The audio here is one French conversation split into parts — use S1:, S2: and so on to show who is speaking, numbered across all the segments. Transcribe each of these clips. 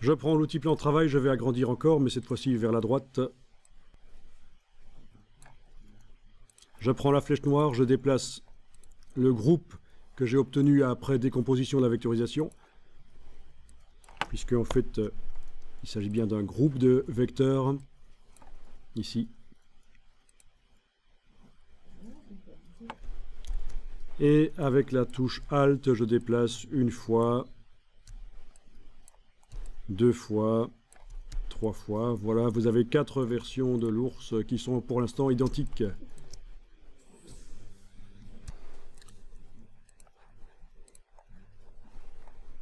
S1: Je prends l'outil plan de travail, je vais agrandir encore, mais cette fois-ci vers la droite. Je prends la flèche noire, je déplace le groupe que j'ai obtenu après décomposition de la vectorisation, puisque en fait il s'agit bien d'un groupe de vecteurs ici. Et avec la touche Alt, je déplace une fois, deux fois, trois fois. Voilà, vous avez 4 versions de l'ours qui sont pour l'instant identiques.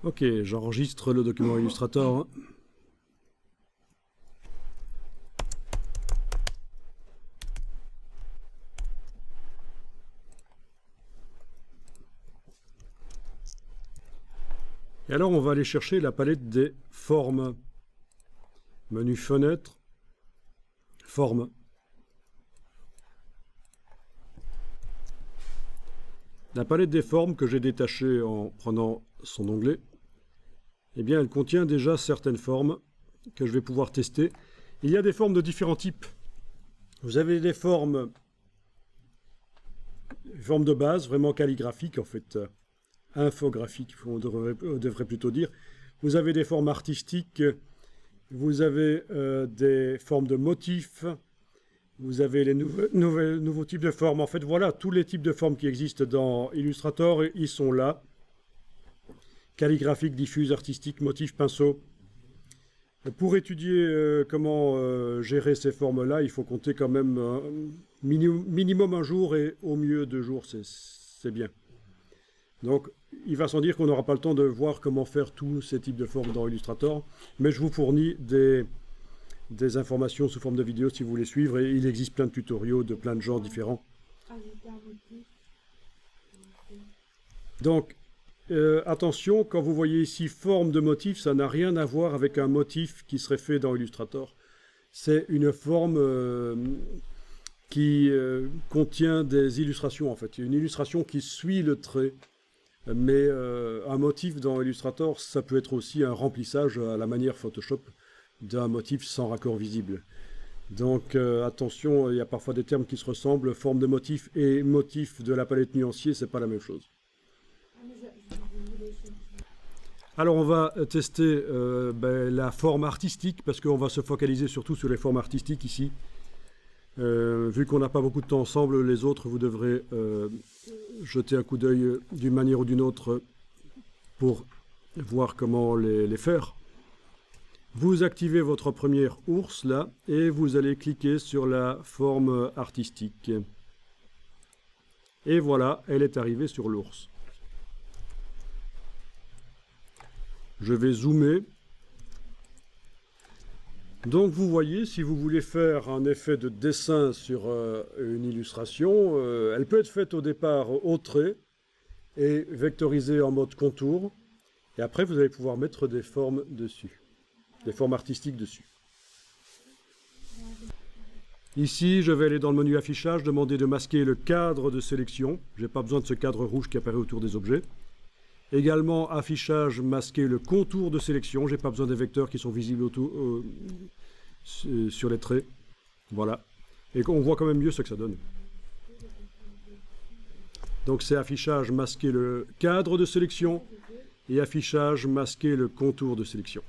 S1: Ok, j'enregistre le document Illustrator. Et alors on va aller chercher la palette des formes. Menu fenêtre, forme. La palette des formes que j'ai détachée en prenant son onglet, eh bien elle contient déjà certaines formes que je vais pouvoir tester. Il y a des formes de différents types. Vous avez des formes de base, vraiment calligraphiques en fait, infographiques, on devrait plutôt dire. Vous avez des formes artistiques, vous avez des formes de motifs, vous avez les nouveaux types de formes. En fait, voilà, tous les types de formes qui existent dans Illustrator, ils sont là. Calligraphique, diffuse, artistique, motif, pinceau. Pour étudier comment gérer ces formes-là, il faut compter quand même minimum un jour et au mieux 2 jours, c'est bien. Donc, il va sans dire qu'on n'aura pas le temps de voir comment faire tous ces types de formes dans Illustrator, mais je vous fournis des informations sous forme de vidéo si vous voulez suivre, et il existe plein de tutoriaux de plein de genres différents. Donc, attention, quand vous voyez ici forme de motif, ça n'a rien à voir avec un motif qui serait fait dans Illustrator. C'est une forme qui contient des illustrations en fait. Une illustration qui suit le trait. Mais un motif dans Illustrator, ça peut être aussi un remplissage à la manière Photoshop d'un motif sans raccord visible. Donc attention, il y a parfois des termes qui se ressemblent. Forme de motif et motif de la palette nuancier, c'est pas la même chose. Alors on va tester la forme artistique, parce qu'on va se focaliser surtout sur les formes artistiques ici. Vu qu'on n'a pas beaucoup de temps ensemble, les autres, vous devrez jeter un coup d'œil d'une manière ou d'une autre pour voir comment les faire. Vous activez votre premier ours là, et vous allez cliquer sur la forme artistique. Et voilà, elle est arrivée sur l'ours. Je vais zoomer. Donc vous voyez, si vous voulez faire un effet de dessin sur une illustration, elle peut être faite au départ au trait et vectorisée en mode contour. Et après, vous allez pouvoir mettre des formes dessus, des formes artistiques dessus. Ici, je vais aller dans le menu affichage, demander de masquer le cadre de sélection. Je n'ai pas besoin de ce cadre rouge qui apparaît autour des objets. Également, affichage, masquer le contour de sélection. Je n'ai pas besoin des vecteurs qui sont visibles autour, sur les traits. Voilà. Et on voit quand même mieux ce que ça donne. Donc c'est affichage, masquer le cadre de sélection. Et affichage, masquer le contour de sélection.